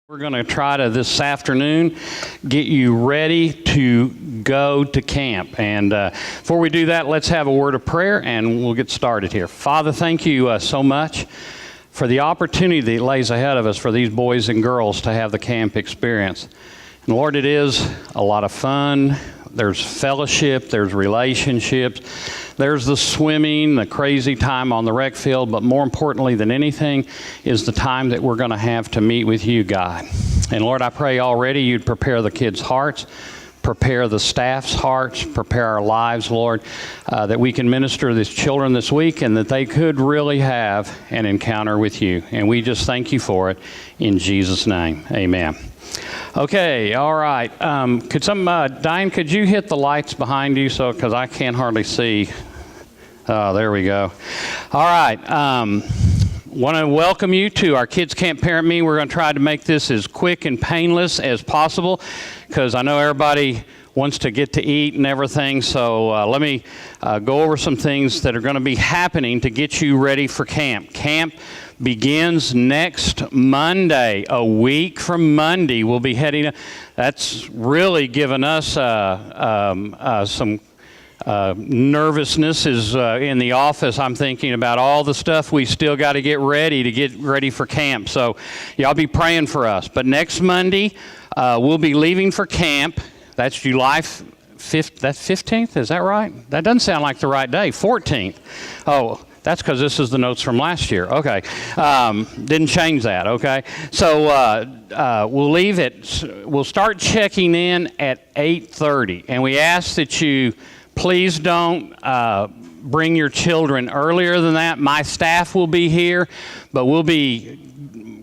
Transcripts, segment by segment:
We're going to try to this afternoon get you ready to go to camp. And before we do that, let's have a word of prayer and we'll get started here. Father, thank you so much for the opportunity that lays ahead of us for these boys and girls to have the camp experience. And Lord, it is a lot of fun. There's fellowship, there's relationships, there's the swimming, the crazy time on the rec field, but more importantly than anything is the time that we're going to have to meet with you, God. And Lord, I pray already you'd prepare the kids' hearts, prepare the staff's hearts, prepare our lives, Lord, that we can minister to these children this week and that they could really have an encounter with you. And we just thank you for it in Jesus' name. Amen. Okay, all right. Diane, could you hit the lights behind you because I can't hardly see. Oh, there we go. All right. Want to welcome you to our Kidz Kamp Parent Meeting. We're going to try to make this as quick and painless as possible because I know everybody wants to get to eat and everything. So let me go over some things that are going to be happening to get you ready for camp. Camp begins next Monday. A week from Monday, we'll be heading. That's really given us some nervousness is in the office. I'm thinking about all the stuff we still got to get ready for camp. So y'all be praying for us. But next Monday, we'll be leaving for camp. That's July 5th. That's 15th? Is that right? That doesn't sound like the right day. 14th. Oh, that's because this is the notes from last year. Okay. Didn't change that. Okay. So we'll start checking in at 8:30. And we ask that you please don't bring your children earlier than that. My staff will be here, but we'll be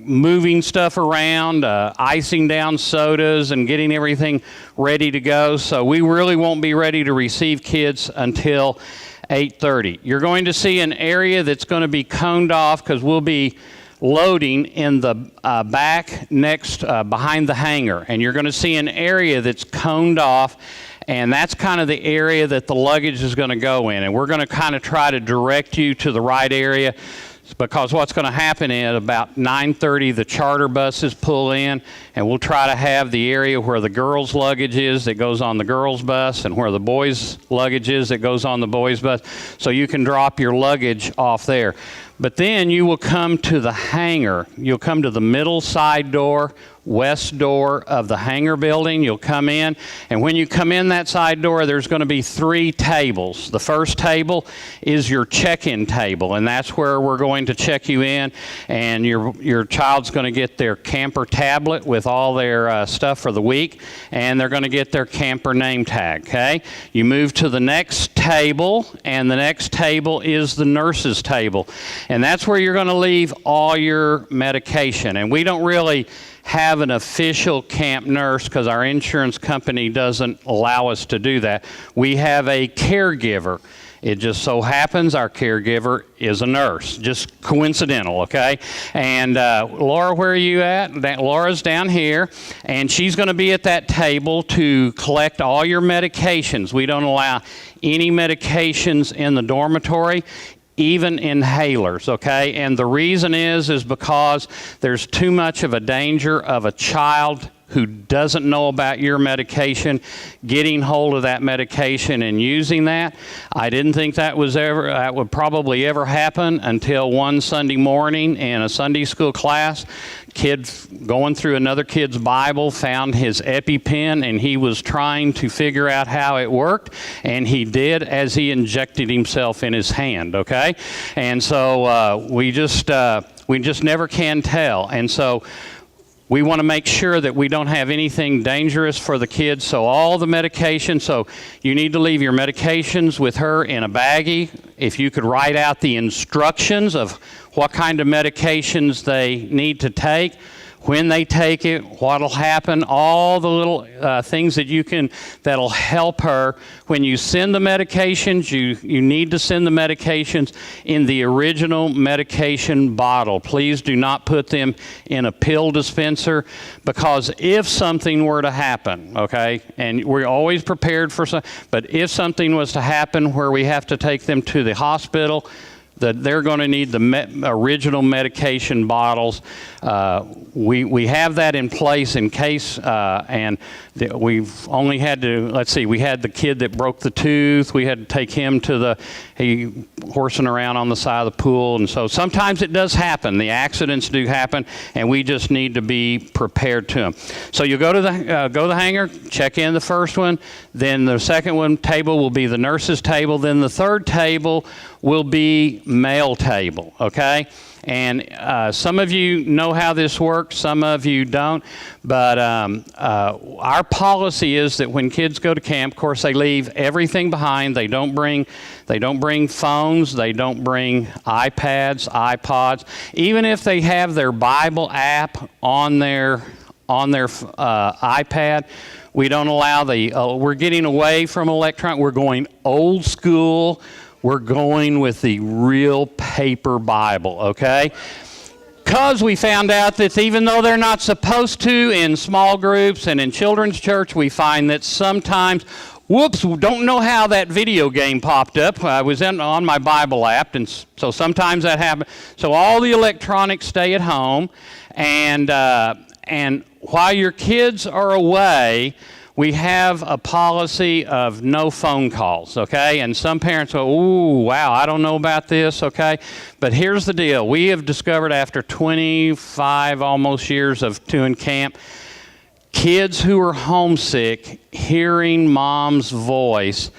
moving stuff around, icing down sodas and getting everything ready to go. So we really won't be ready to receive kids until 8:30. You're going to see an area that's going to be coned off because we'll be loading in the back next behind the hangar. And you're going to see an area that's coned off, and that's kind of the area that the luggage is going to go in. And we're going to kind of try to direct you to the right area, because what's going to happen is about 9:30 the charter buses pull in, and we'll try to have the area where the girls' luggage is that goes on the girls' bus and where the boys' luggage is that goes on the boys' bus, so you can drop your luggage off there. But then you will come to the hangar. You'll come to the middle side door, west door of the hangar building. You'll come in, and when you come in that side door, there's going to be 3 tables. The first table is your check-in table, and that's where we're going to check you in, and your child's going to get their camper tablet with all their stuff for the week, and they're going to get their camper name tag, okay? You move to the next table, and the next table is the nurse's table, and that's where you're going to leave all your medication. And we don't really have an official camp nurse because our insurance company doesn't allow us to do that. We have a caregiver. It just so happens our caregiver is a nurse, just coincidental, okay? And Laura, where are you at? Laura's down here, and she's going to be at that table to collect all your medications. We don't allow any medications in the dormitory, even inhalers, okay? And the reason is because there's too much of a danger of a child who doesn't know about your medication getting hold of that medication and using that. I didn't think that would probably ever happen until one Sunday morning in a Sunday school class. Kid going through another kid's Bible found his EpiPen, and he was trying to figure out how it worked, and he did as he injected himself in his hand, okay? And so we just never can tell. And so we want to make sure that we don't have anything dangerous for the kids. So all the medication, so you need to leave your medications with her in a baggie. If you could write out the instructions of what kind of medications they need to take, when they take it, what'll happen, all the little things that'll help her. When you send the medications, you need to send the medications in the original medication bottle. Please do not put them in a pill dispenser, because if something were to happen, okay, and we're always prepared for some, but if something was to happen where we have to take them to the hospital, they're going to need the original medication bottles. We have that in place in case, and we've only had to, let's see, we had the kid that broke the tooth. We had to take him to he horsing around on the side of the pool, and so sometimes it does happen. The accidents do happen, and we just need to be prepared to them. So you go to the hangar, check in the first one, then the second table will be the nurse's table, then the third table will be mail table, okay? And some of you know how this works, some of you don't, but our policy is that when kids go to camp, of course, they leave everything behind. They don't bring phones, they don't bring iPads, iPods. Even if they have their Bible app on their iPad, we don't allow we're getting away from electronic. We're going old school. We're going with the real paper Bible, okay? Because we found out that even though they're not supposed to in small groups and in children's church, we find that sometimes, whoops, don't know how that video game popped up. I was on my Bible app, and so sometimes that happens. So all the electronics stay at home, and while your kids are away, we have a policy of no phone calls, okay? And some parents go, ooh, wow, I don't know about this, okay? But here's the deal. We have discovered after 25 almost years of doing camp, kids who are homesick, hearing mom's voice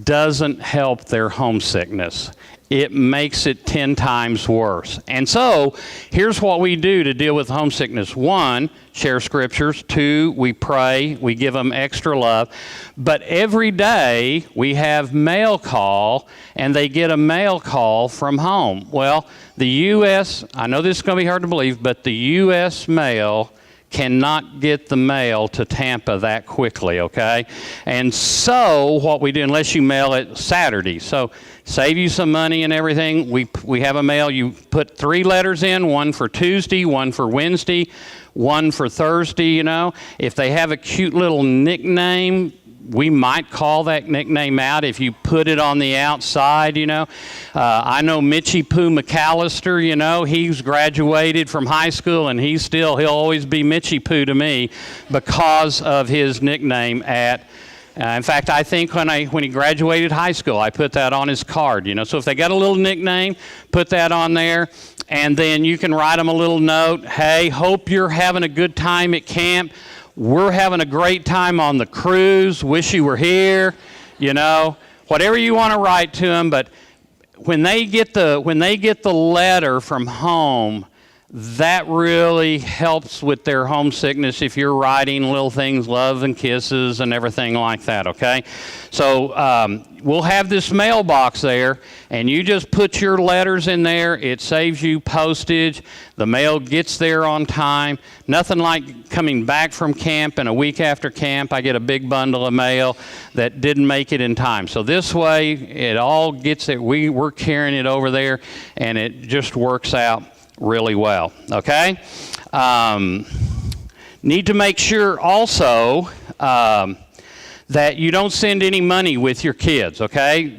doesn't help their homesickness. It makes it 10 times worse. And so, here's what we do to deal with homesickness. 1, share scriptures. 2, we pray. We give them extra love. But every day, we have mail call, and they get a mail call from home. Well, the U.S., I know this is going to be hard to believe, but the U.S. mail cannot get the mail to Tampa that quickly, okay? And so what we do, unless you mail it Saturday, so save you some money and everything, we have a mail. You put 3 letters in, 1 for Tuesday, 1 for Wednesday, 1 for Thursday, you know. If they have a cute little nickname, we might call that nickname out if you put it on the outside, you know. I know Mitchie Pooh McAllister, you know, he's graduated from high school, and he'll always be Mitchie Pooh to me because of his nickname at, in fact, I think when he graduated high school, I put that on his card, you know. So if they got a little nickname, put that on there, and then you can write them a little note. Hey, hope you're having a good time at camp. We're having a great time on the cruise. Wish you were here, you know. Whatever you want to write to them, but when they get the letter from home, that really helps with their homesickness if you're writing little things, love and kisses and everything like that, okay? So we'll have this mailbox there, and you just put your letters in there. It saves you postage. The mail gets there on time. Nothing like coming back from camp, and a week after camp, I get a big bundle of mail that didn't make it in time. So this way, it all gets it. We're carrying it over there, and it just works out really well, okay? Need to make sure also that you don't send any money with your kids, okay?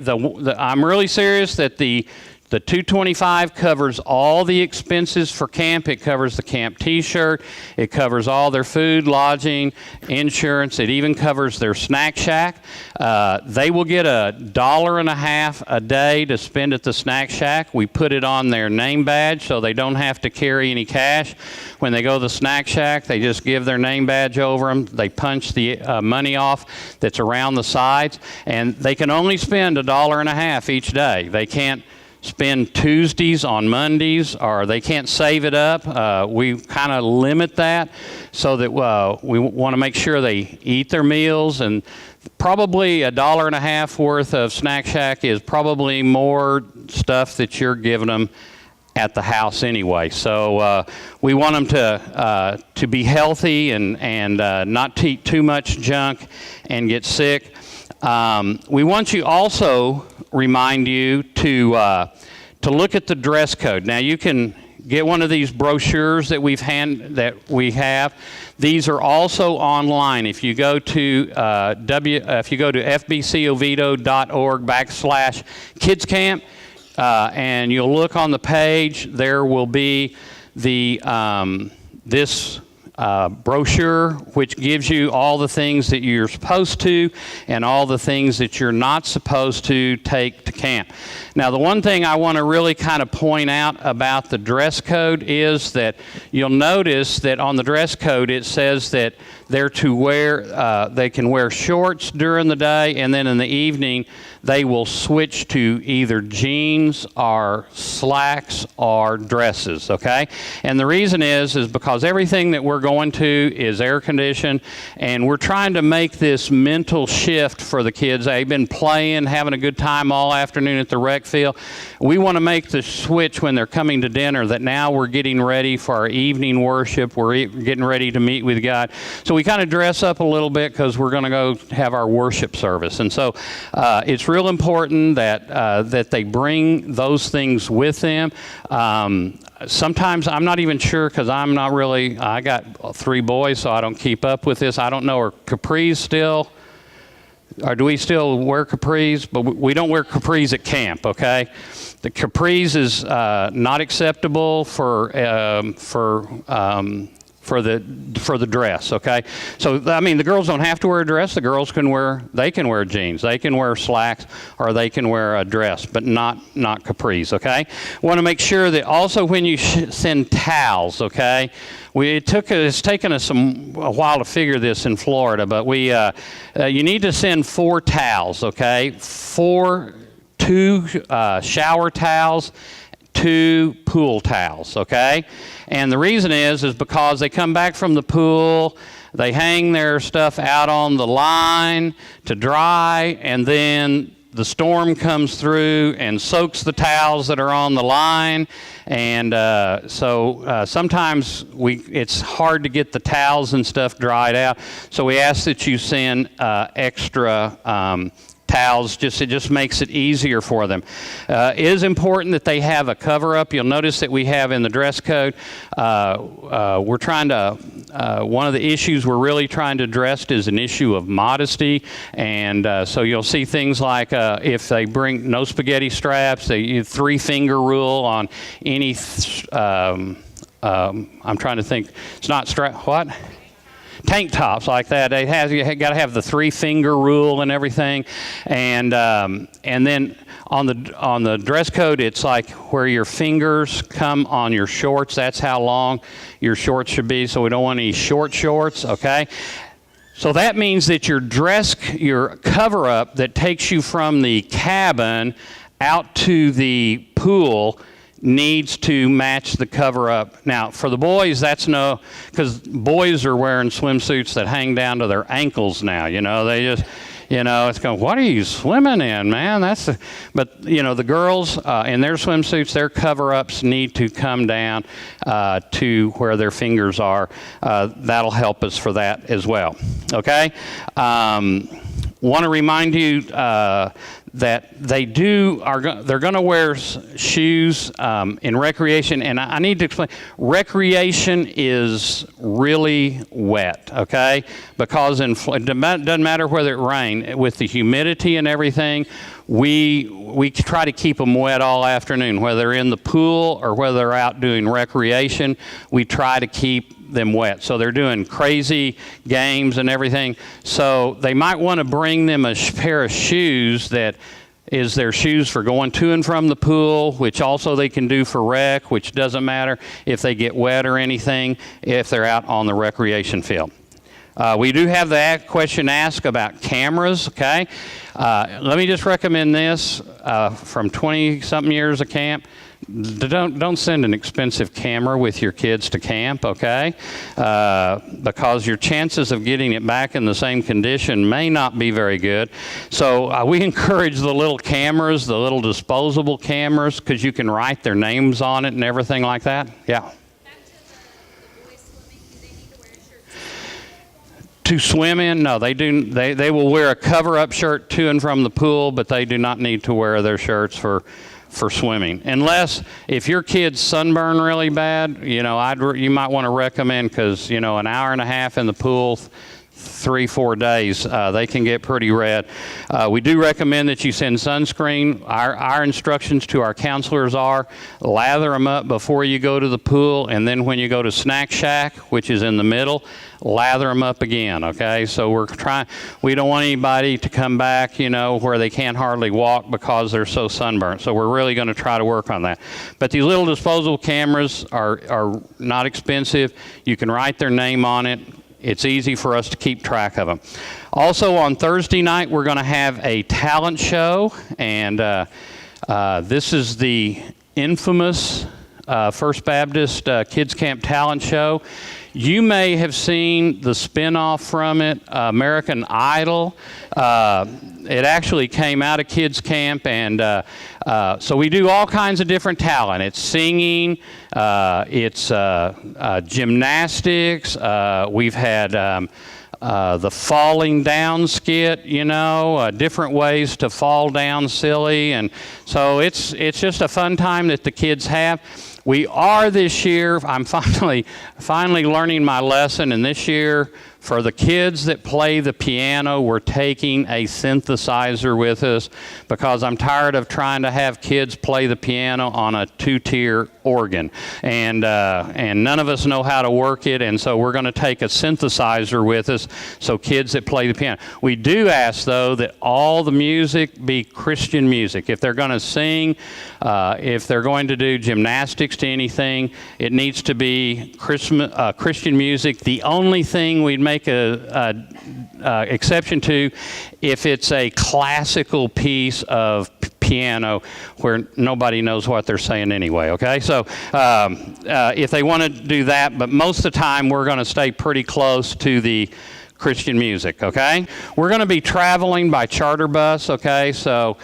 I'm really serious that the $225 covers all the expenses for camp. It covers the camp t-shirt. It covers all their food, lodging, insurance. It even covers their snack shack. They will get $1.50 a day to spend at the snack shack. We put it on their name badge so they don't have to carry any cash. When they go to the snack shack, they just give their name badge over them. They punch the money off that's around the sides, and they can only spend $1.50 each day. They can't spend Tuesdays on Mondays, or they can't save it up. We kind of limit that so that we want to make sure they eat their meals, and probably $1.50 worth of Snack Shack is probably more stuff that you're giving them at the house anyway. So we want them to be healthy and not to eat too much junk and get sick. We want you also remind you to look at the dress code. Now you can get one of these brochures that we have. These are also online. If you go to fbcoviedo.org/Kidz Kamp, and you'll look on the page, there will be the this brochure, which gives you all the things that you're supposed to and all the things that you're not supposed to take to camp. Now, the one thing I want to really kind of point out about the dress code is that you'll notice that on the dress code it says that they're to wear, they can wear shorts during the day, and then in the evening they will switch to either jeans or slacks or dresses, okay? And the reason is because everything that we're going to is air conditioned, and we're trying to make this mental shift for the kids. They've been playing, having a good time all afternoon at the rec field. We want to make the switch when they're coming to dinner that now we're getting ready for our evening worship. We're getting ready to meet with God. So we kind of dress up a little bit because we're going to go have our worship service. And so it's real important that that they bring those things with them. Sometimes I'm not even sure because I'm not really, I got 3 boys, so I don't keep up with this. I don't know, are capris still, or do we still wear capris? But we don't wear capris at camp, okay? The capris is not acceptable for the dress, okay? So, I mean, the girls don't have to wear a dress. The girls can wear jeans. They can wear slacks, or they can wear a dress, but not capris, okay? Want to make sure that also when you send towels, okay? It's taken us a while to figure this in Florida, but you need to send 4 towels, okay? 2 shower towels, 2 pool towels, okay? And the reason is because they come back from the pool, they hang their stuff out on the line to dry, and then the storm comes through and soaks the towels that are on the line, and so sometimes it's hard to get the towels and stuff dried out, so we ask that you send extra towels. It just makes it easier for them. It is important that they have a cover-up. You'll notice that we have in the dress code, we're trying to, one of the issues we're really trying to address is an issue of modesty, and so you'll see things like if they bring no spaghetti straps, they 3-finger rule on any, I'm trying to think, it's not what? Tank tops like that. You got to have the 3-finger rule and everything, and then on the dress code, it's like where your fingers come on your shorts. That's how long your shorts should be. So we don't want any short shorts. Okay. So that means that your cover-up that takes you from the cabin out to the pool needs to match the cover-up. Now, for the boys, because boys are wearing swimsuits that hang down to their ankles now, they just, it's going, what are you swimming in, man? But, the girls in their swimsuits, their cover-ups need to come down to where their fingers are. That'll help us for that as well, okay? Want to remind you that they're going to wear shoes in recreation, and I need to explain. Recreation is really wet, okay? Because it doesn't matter whether it rains, with the humidity and everything, we try to keep them wet all afternoon, whether they're in the pool or whether they're out doing recreation. We try to keep them wet. So they're doing crazy games and everything. So they might want to bring them a pair of shoes that is their shoes for going to and from the pool, which also they can do for rec, which doesn't matter if they get wet or anything if they're out on the recreation field. We do have the question asked about cameras, okay? Let me just recommend this from 20-something years of camp. Don't send an expensive camera with your kids to camp, okay? Because your chances of getting it back in the same condition may not be very good. So we encourage the little cameras, the little disposable cameras, because you can write their names on it and everything like that. Yeah. To swim in? No, they do. They will wear a cover-up shirt to and from the pool, but they do not need to wear their shirts for swimming. Unless if your kids sunburn really bad, you might want to recommend, because an hour and a half in the pool 3-4 days. They can get pretty red. We do recommend that you send sunscreen. Our instructions to our counselors are lather them up before you go to the pool, and then when you go to Snack Shack, which is in the middle, lather them up again, okay? So we don't want anybody to come back, you know, where they can't hardly walk because they're so sunburnt. So we're really going to try to work on that. But these little disposable cameras are not expensive. You can write their name on it. It's easy for us to keep track of them. Also on Thursday night, we're going to have a talent show, and this is the infamous First Baptist Kidz Kamp talent show. You may have seen the spinoff from it, American Idol. It actually came out of Kidz Kamp, and so we do all kinds of different talent. It's singing, it's gymnastics. We've had the falling down skit, you know, different ways to fall down silly, and so it's just a fun time that the kids have. We are this year, I'm finally learning my lesson, and this year, for the kids that play the piano, we're taking a synthesizer with us because I'm tired of trying to have kids play the piano on a 2-tier organ, and none of us know how to work it, and so we're going to take a synthesizer with us, so kids that play the piano. We do ask, though, that all the music be Christian music. If they're going to sing, if they're going to do gymnastics to anything, it needs to be Christian music. The only thing we'd make a exception to if it's a classical piece of piano where nobody knows what they're saying anyway, okay? So if they want to do that, but most of the time we're going to stay pretty close to the Christian music, okay? We're going to be traveling by charter bus, okay? So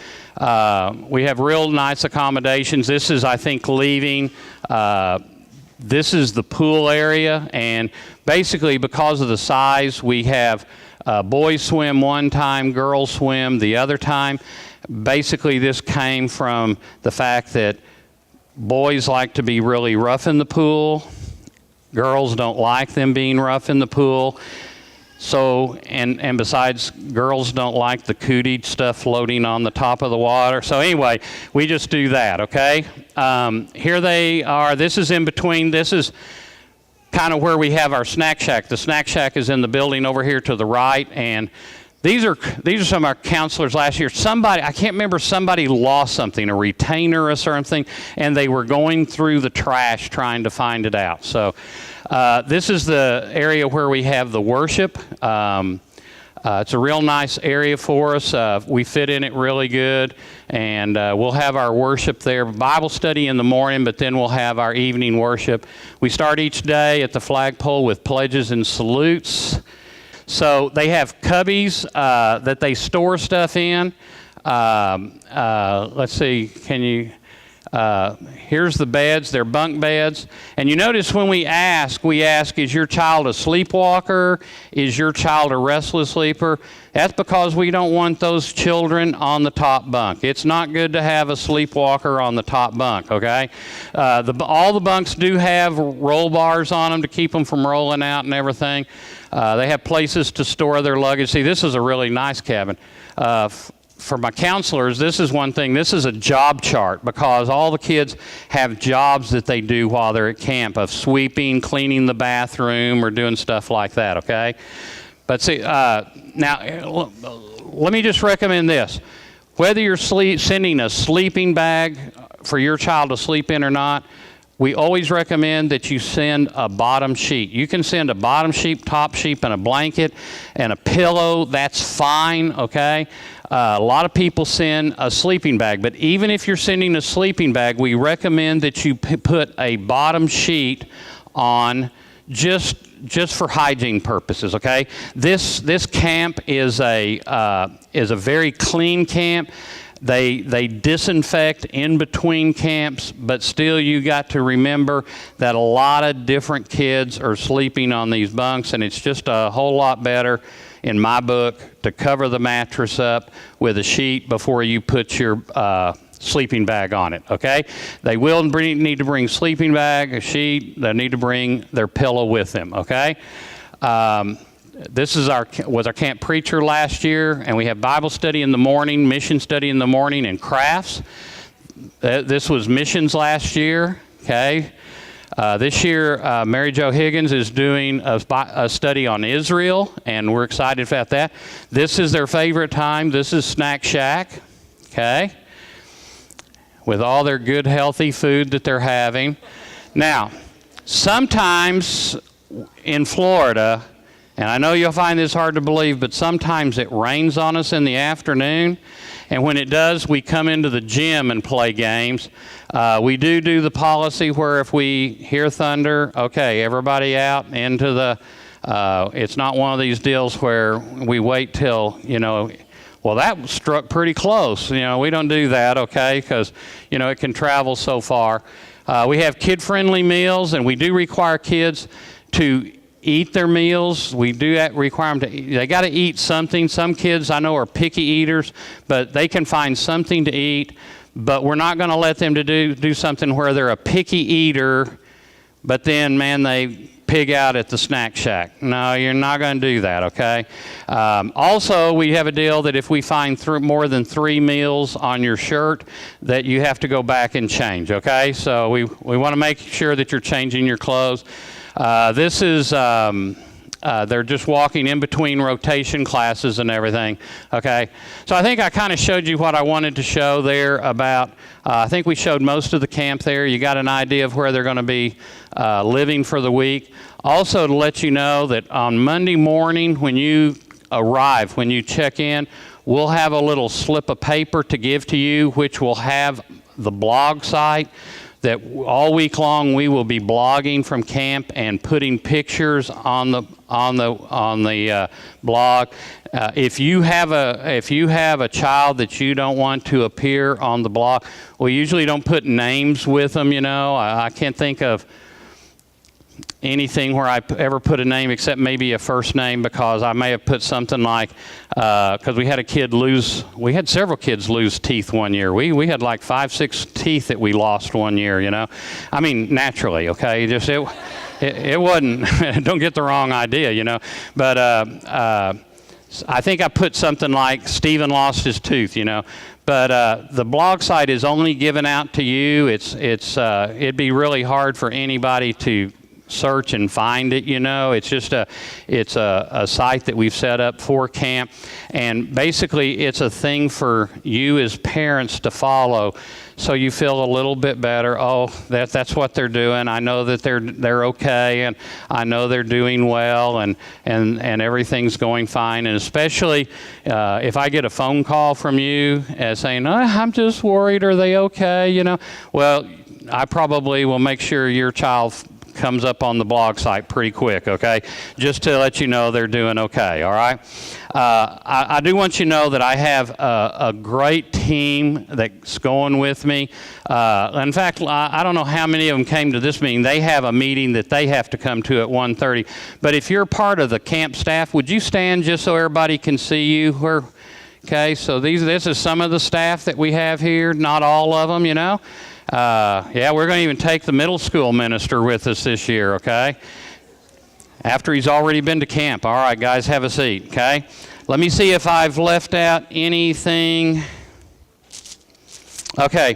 we have real nice accommodations. This is, I think, leaving. This is the pool area, and basically because of the size, we have boys swim one time, girls swim the other time. Basically, this came from the fact that boys like to be really rough in the pool. Girls don't like them being rough in the pool. So, and besides, girls don't like the cootie stuff floating on the top of the water. So anyway, we just do that, okay? Here they are. This is in between. This is kind of where we have our snack shack. The snack shack is in the building over here to the right, and these are some of our counselors last year. I can't remember, somebody lost something, a retainer or something, and they were going through the trash trying to find it out. So this is the area where we have the worship. It's a real nice area for us. We fit in it really good, and we'll have our worship there, Bible study in the morning, but then we'll have our evening worship. We start each day at the flagpole with pledges and salutes. So they have cubbies that they store stuff in. Let's see, here's the beds, they're bunk beds. And you notice when we ask, is your child a sleepwalker? Is your child a restless sleeper? That's because we don't want those children on the top bunk. It's not good to have a sleepwalker on the top bunk, okay? All the bunks do have roll bars on them to keep them from rolling out and everything. They have places to store their luggage. See, this is a really nice cabin. For my counselors, this is one thing. This is a job chart because all the kids have jobs that they do while they're at camp of sweeping, cleaning the bathroom, or doing stuff like that, okay? But see, now, let me just recommend this. Whether you're sending a sleeping bag for your child to sleep in or not, we always recommend that you send a bottom sheet. You can send a bottom sheet, top sheet, and a blanket, and a pillow. That's fine, okay? A lot of people send a sleeping bag, but even if you're sending a sleeping bag, we recommend that you put a bottom sheet on just for hygiene purposes, okay? This camp is a very clean camp. They disinfect in between camps, but still you got to remember that a lot of different kids are sleeping on these bunks, and it's just a whole lot better, in my book, to cover the mattress up with a sheet before you put your sleeping bag on it, okay? They will need to bring sleeping bag, a sheet. They'll need to bring their pillow with them, okay? This was our camp preacher last year, and we have Bible study in the morning, mission study in the morning, and crafts. This was missions last year, okay? This year, Mary Jo Higgins is doing a study on Israel, and we're excited about that. This is their favorite time. This is Snack Shack, okay? With all their good, healthy food that they're having. Now, sometimes in Florida, and I know you'll find this hard to believe, but sometimes it rains on us in the afternoon. And when it does, we come into the gym and play games. We do the policy where if we hear thunder, okay, everybody out into the, it's not one of these deals where we wait till, well, that struck pretty close. We don't do that, okay, because, it can travel so far. We have kid-friendly meals, and we do require kids to eat their meals. We do require them to eat. They got to eat something. Some kids I know are picky eaters, but they can find something to eat. But we're not going to let them to do something where they're a picky eater, but then, man, they pig out at the snack shack. No, you're not going to do that, okay? Also, we have a deal that if we find more than 3 meals on your shirt, that you have to go back and change, okay? So we want to make sure that you're changing your clothes. This is, they're just walking in between rotation classes and everything, okay? So I think I kind of showed you what I wanted to show there about, I think we showed most of the camp there. You got an idea of where they're going to be living for the week. Also to let you know that on Monday morning when you arrive, when you check in, we'll have a little slip of paper to give to you, which will have the blog site that all week long we will be blogging from camp and putting pictures on the blog. If you have a child that you don't want to appear on the blog, we usually don't put names with them. I can't think of anything where I ever put a name except maybe a first name, because I may have put something like, because we had several kids lose teeth one year. We had like 5-6 teeth that we lost one year, I mean, naturally, okay? Just it wasn't, don't get the wrong idea, but I think I put something like Stephen lost his tooth, But the blog site is only given out to you. It'd be really hard for anybody to search and find it, It's just it's a site that we've set up for camp, and basically it's a thing for you as parents to follow, so you feel a little bit better. Oh, that's what they're doing. I know that they're okay, and I know they're doing well, and everything's going fine. And especially if I get a phone call from you saying, I'm just worried, are they okay? Well, I probably will make sure your child comes up on the blog site pretty quick, okay? Just to let you know they're doing okay, all right? I do want you to know that I have a great team that's going with me. In fact, I don't know how many of them came to this meeting. They have a meeting that they have to come to at 1:30. But if you're part of the camp staff, would you stand just so everybody can see you? Okay, so this is some of the staff that we have here, not all of them, Yeah, we're going to even take the middle school minister with us this year, okay? After he's already been to camp. All right, guys, have a seat, okay? Let me see if I've left out anything. Okay,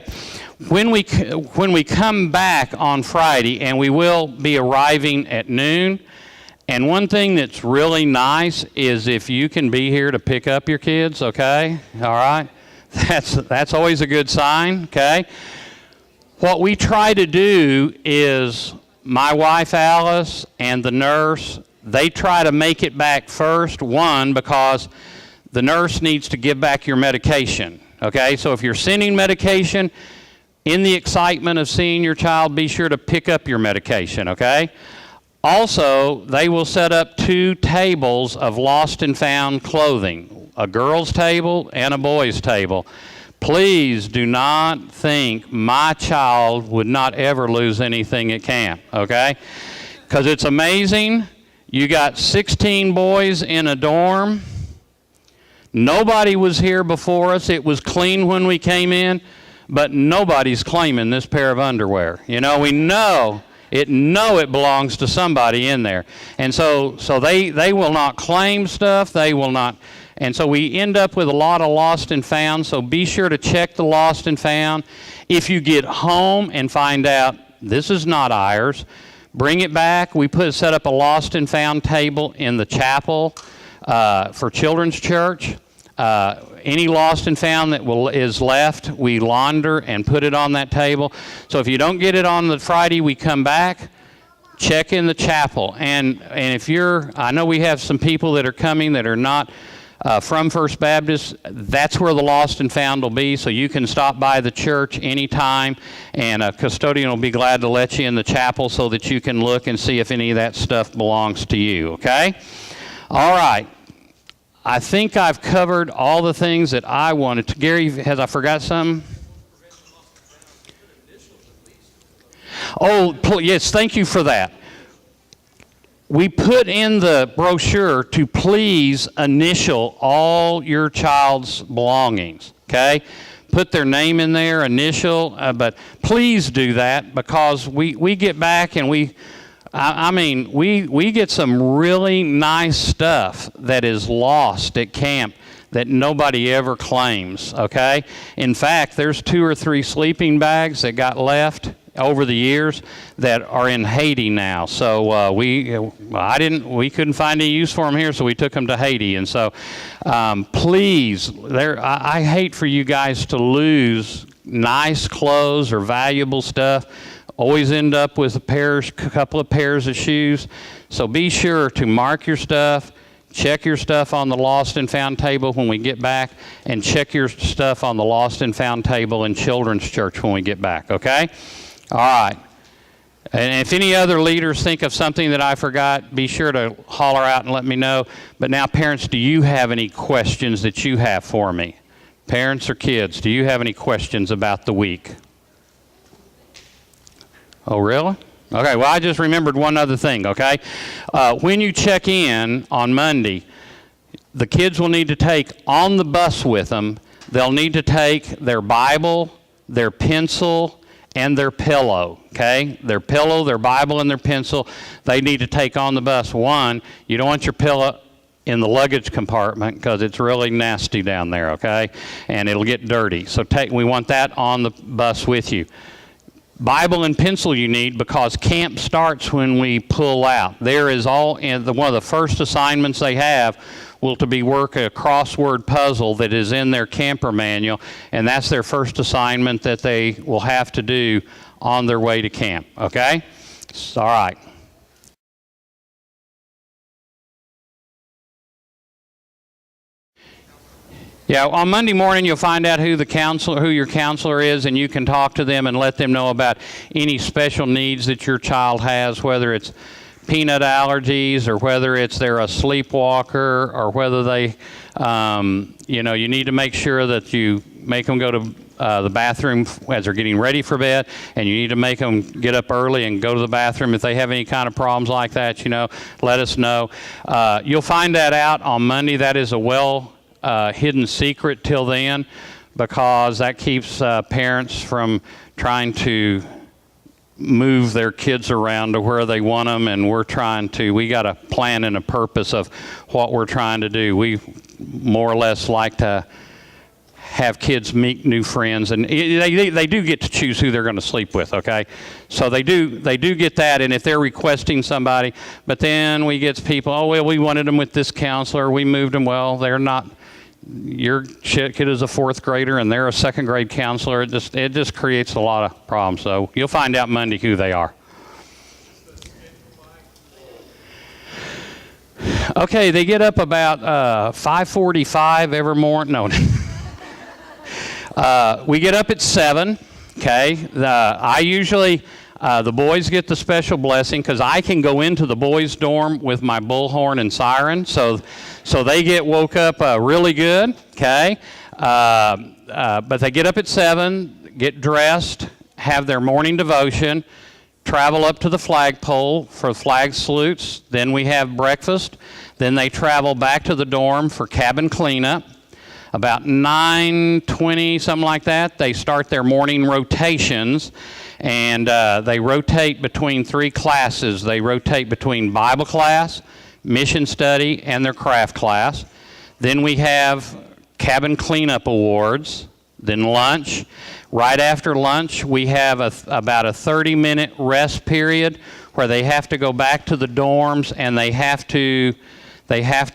when we come back on Friday, and we will be arriving at noon, and one thing that's really nice is if you can be here to pick up your kids, okay? All right? That's always a good sign, okay? What we try to do is my wife Alice and the nurse, they try to make it back first, one, because the nurse needs to give back your medication, okay? So if you're sending medication, in the excitement of seeing your child, be sure to pick up your medication, okay? Also, they will set up 2 tables of lost and found clothing, a girl's table and a boy's table. Please do not think my child would not ever lose anything at camp, okay? Because it's amazing. You got 16 boys in a dorm. Nobody was here before us. It was clean when we came in, but nobody's claiming this pair of underwear. We know It belongs to somebody in there. And so they will not claim stuff. They will not. And so we end up with a lot of lost and found. So be sure to check the lost and found. If you get home and find out this is not ours, bring it back. We set up a lost and found table in the chapel for Children's Church. Any lost and found that is left, we launder and put it on that table. So if you don't get it on the Friday, we come back, check in the chapel. And if I know we have some people that are coming that are not from First Baptist, that's where the lost and found will be. So you can stop by the church anytime, and a custodian will be glad to let you in the chapel so that you can look and see if any of that stuff belongs to you, okay? All right. I think I've covered all the things that I wanted to. Gary, has I forgot something? Oh, yes, thank you for that. We put in the brochure to please initial all your child's belongings, okay? Put their name in there, initial, but please do that, because we get back and we get some really nice stuff that is lost at camp that nobody ever claims, okay? In fact, there's 2 or 3 sleeping bags that got left over the years that are in Haiti now. So we couldn't find any use for them here, so we took them to Haiti. And so please, I hate for you guys to lose nice clothes or valuable stuff. Always end up with a couple of pairs of shoes. So be sure to mark your stuff, check your stuff on the lost and found table when we get back, and check your stuff on the lost and found table in Children's Church when we get back, okay? All right. And if any other leaders think of something that I forgot, be sure to holler out and let me know. But now, parents, do you have any questions that you have for me? Parents or kids, do you have any questions about the week? Oh, really? Okay, well, I just remembered one other thing, okay? When you check in on Monday, the kids will need to take on the bus with them, they'll need to take their Bible, their pencil, and their pillow, okay? Their pillow, their Bible, and their pencil, they need to take on the bus. One, you don't want your pillow in the luggage compartment because it's really nasty down there, okay? And it'll get dirty. So we want that on the bus with you. Bible and pencil you need, because camp starts when we pull out. There is one of the first assignments they have will to work a crossword puzzle that is in their camper manual, and that's their first assignment that they will have to do on their way to camp, okay? All right. Yeah, on Monday morning you'll find out who your counselor is, and you can talk to them and let them know about any special needs that your child has, whether it's peanut allergies or whether they're a sleepwalker, or whether they, you need to make sure that you make them go to the bathroom as they're getting ready for bed, and you need to make them get up early and go to the bathroom. If they have any kind of problems like that, let us know. You'll find that out on Monday. That is a hidden secret till then, because that keeps parents from trying to move their kids around to where they want them, and we got a plan and a purpose of what we're trying to do. We more or less like to have kids meet new friends, and they do get to choose who they're going to sleep with, okay? So they do get that, and if they're requesting somebody, but then we get people, oh, well, we wanted them with this counselor, we moved them, well, they're not. Your kid is a 4th grader and they're a 2nd grade counselor. It just creates a lot of problems. So you'll find out Monday who they are. Okay, they get up about 5:45 every morning. No. We get up at 7, okay? I usually, the boys get the special blessing because I can go into the boys' dorm with my bullhorn and siren, so they get woke up really good, okay? But they get up at 7, get dressed, have their morning devotion, travel up to the flagpole for flag salutes, then we have breakfast, then they travel back to the dorm for cabin cleanup. About 9:20, something like that, they start their morning rotations, And they rotate between 3 classes. They rotate between Bible class, mission study, and their craft class. Then we have cabin cleanup awards, then lunch. Right after lunch, we have about a 30-minute rest period where they have to go back to the dorms and they have to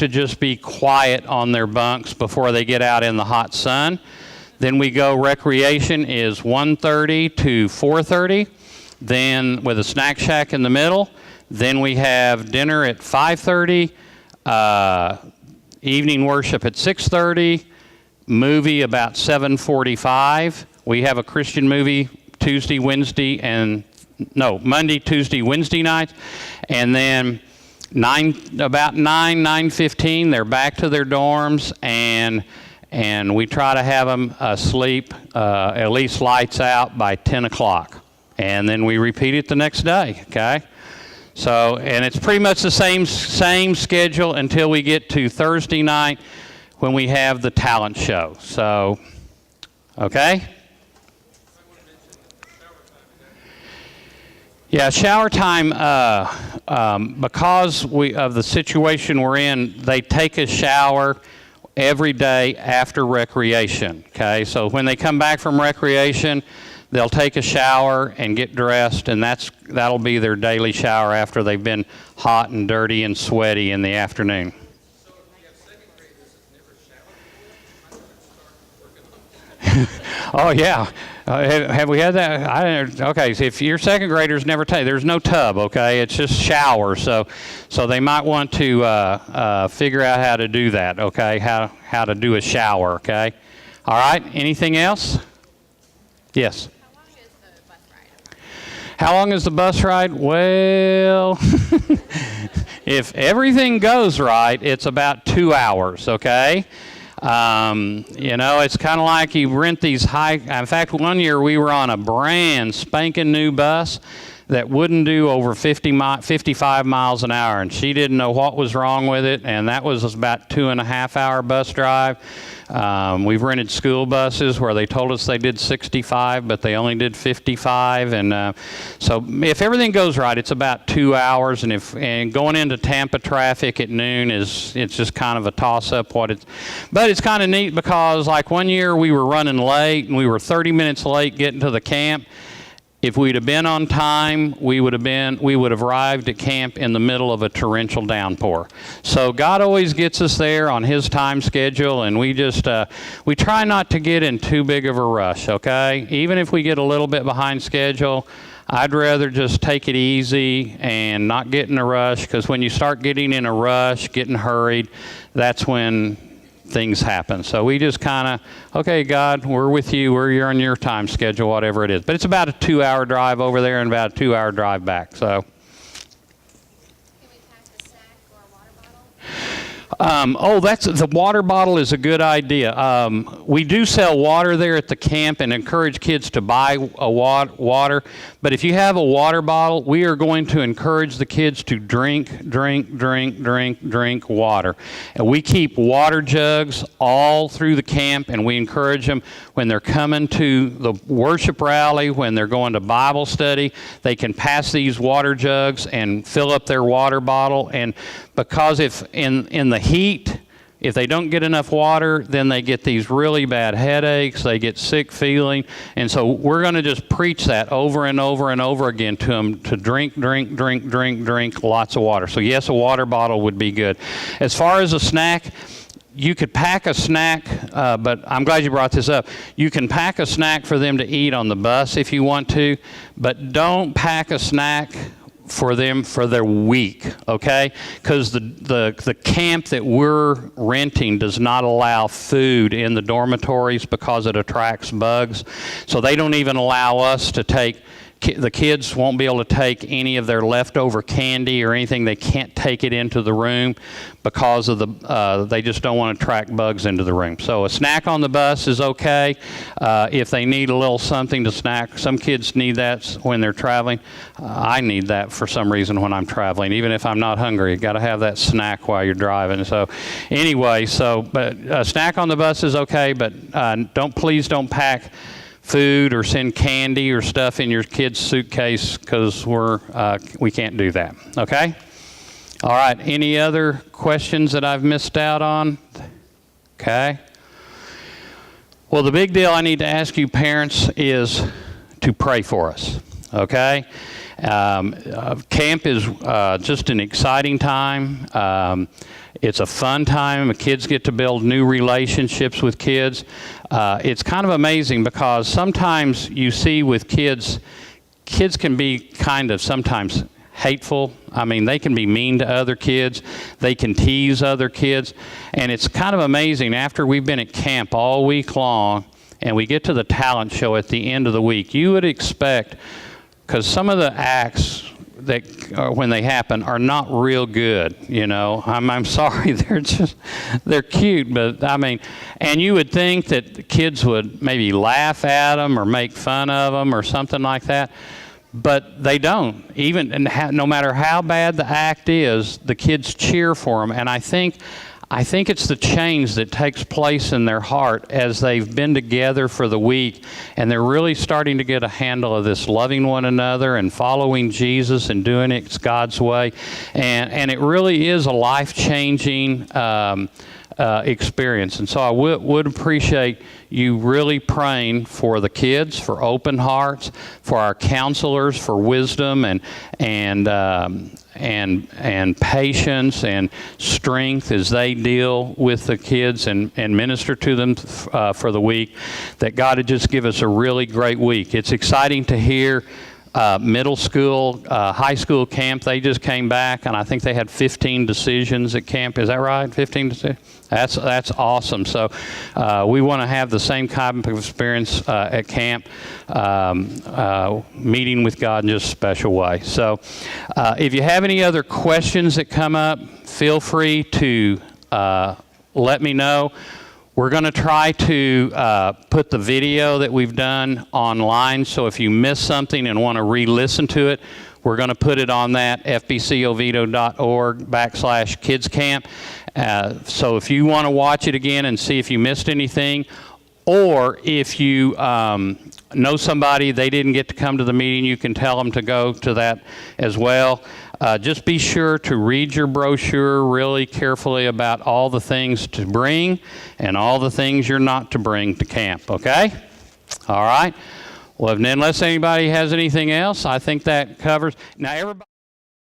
just be quiet on their bunks before they get out in the hot sun. Then we go, recreation is 1:30 to 4:30, then with a snack shack in the middle. Then we have dinner at 5:30, evening worship at 6:30, movie about 7:45. We have a Christian movie Monday, Tuesday, Wednesday nights. And then about 9:15, they're back to their dorms, and we try to have them asleep, at least lights out, by 10 o'clock. And then we repeat it the next day, okay? So, and it's pretty much the same schedule until we get to Thursday night when we have the talent show. So, okay? Yeah, shower time, because of the situation we're in, they take a shower every day after recreation, okay? So when they come back from recreation, they'll take a shower and get dressed, and that'll be their daily shower after they've been hot and dirty and sweaty in the afternoon. So if you have second graders that never showered before, I'm going to start working on that. Oh, yeah. Have we had that? Okay, so if your second graders never take, there's no tub, okay? It's just shower. So they might want to figure out how to do that, okay? How to do a shower, okay? All right, anything else? Yes? How long is the bus ride? Well, if everything goes right, it's about 2 hours, okay? It's kind of like you rent these in fact, one year we were on a brand spanking new bus that wouldn't do over 55 miles an hour, and she didn't know what was wrong with it, and that was about 2.5-hour bus drive. We've rented school buses where they told us they did 65, but they only did 55, and so if everything goes right, it's about 2 hours, and going into Tampa traffic at noon it's just kind of a toss-up but it's kind of neat because like one year we were running late, and we were 30 minutes late getting to the camp. If we'd have been on time, we would have arrived at camp in the middle of a torrential downpour. So God always gets us there on His time schedule, and we try not to get in too big of a rush, okay? Even if we get a little bit behind schedule, I'd rather just take it easy and not get in a rush, because when you start getting in a rush, getting hurried, that's when things happen. So we just kind of, okay, God, we're with you. You're on your time schedule, whatever it is. But it's about a 2-hour drive over there and about a 2-hour drive back. So. Can we pack a snack or a water bottle? The water bottle is a good idea. We do sell water there at the camp and encourage kids to buy water. But if you have a water bottle, we are going to encourage the kids to drink water. And we keep water jugs all through the camp, and we encourage them when they're coming to the worship rally, when they're going to Bible study, they can pass these water jugs and fill up their water bottle. And because if in the heat, if they don't get enough water, then they get these really bad headaches, they get sick feeling. And so we're going to just preach that over and over and over again to them to drink lots of water. So yes, a water bottle would be good. As far as a snack, you could pack a snack, but I'm glad you brought this up. You can pack a snack for them to eat on the bus if you want to, but don't pack a snack for them for their week, okay? Because the camp that we're renting does not allow food in the dormitories because it attracts bugs. So they don't even allow us to take, the kids won't be able to take any of their leftover candy or anything. They can't take it into the room because of they just don't want to attract bugs into the room. So a snack on the bus is okay. If they need a little something to snack, some kids need that when they're traveling. I need that for some reason when I'm traveling. Even if I'm not hungry, you got to have that snack while you're driving. So anyway, but a snack on the bus is okay, but please don't pack food or send candy or stuff in your kid's suitcase, because we can't do that. Okay? All right. Any other questions that I've missed out on? Okay. Well, the big deal I need to ask you parents is to pray for us. Okay? Camp is just an exciting time. It's a fun time. Kids get to build new relationships with kids. It's kind of amazing because sometimes you see with kids can be kind of sometimes hateful. I mean, they can be mean to other kids. They can tease other kids. And it's kind of amazing, after we've been at camp all week long and we get to the talent show at the end of the week, you would expect, because some of the acts that when they happen are not real good, you know. I'm sorry, they're cute, but I mean, and you would think that the kids would maybe laugh at them or make fun of them or something like that, but they don't. Even no matter how bad the act is, the kids cheer for them, and I think it's the change that takes place in their heart as they've been together for the week, and they're really starting to get a handle of this loving one another and following Jesus and doing it God's way. And it really is a life-changing experience. And so I would appreciate you really praying for the kids, for open hearts, for our counselors, for wisdom and patience and strength as they deal with the kids and minister to them for the week, that God would just give us a really great week. It's exciting to hear middle school, high school camp. They just came back, and I think they had 15 decisions at camp. Is that right? 15 decisions? That's awesome. So we want to have the same kind of experience at camp, meeting with God in just a special way. So if you have any other questions that come up, feel free to let me know. We're going to try to put the video that we've done online, so if you miss something and want to re-listen to it, we're going to put it on that, fbcoviedo.org/Kidz Kamp. So if you want to watch it again and see if you missed anything, or if you know somebody, they didn't get to come to the meeting, you can tell them to go to that as well. Just be sure to read your brochure really carefully about all the things to bring and all the things you're not to bring to camp, okay? All right. Well, unless anybody has anything else, I think that covers. Now, everybody.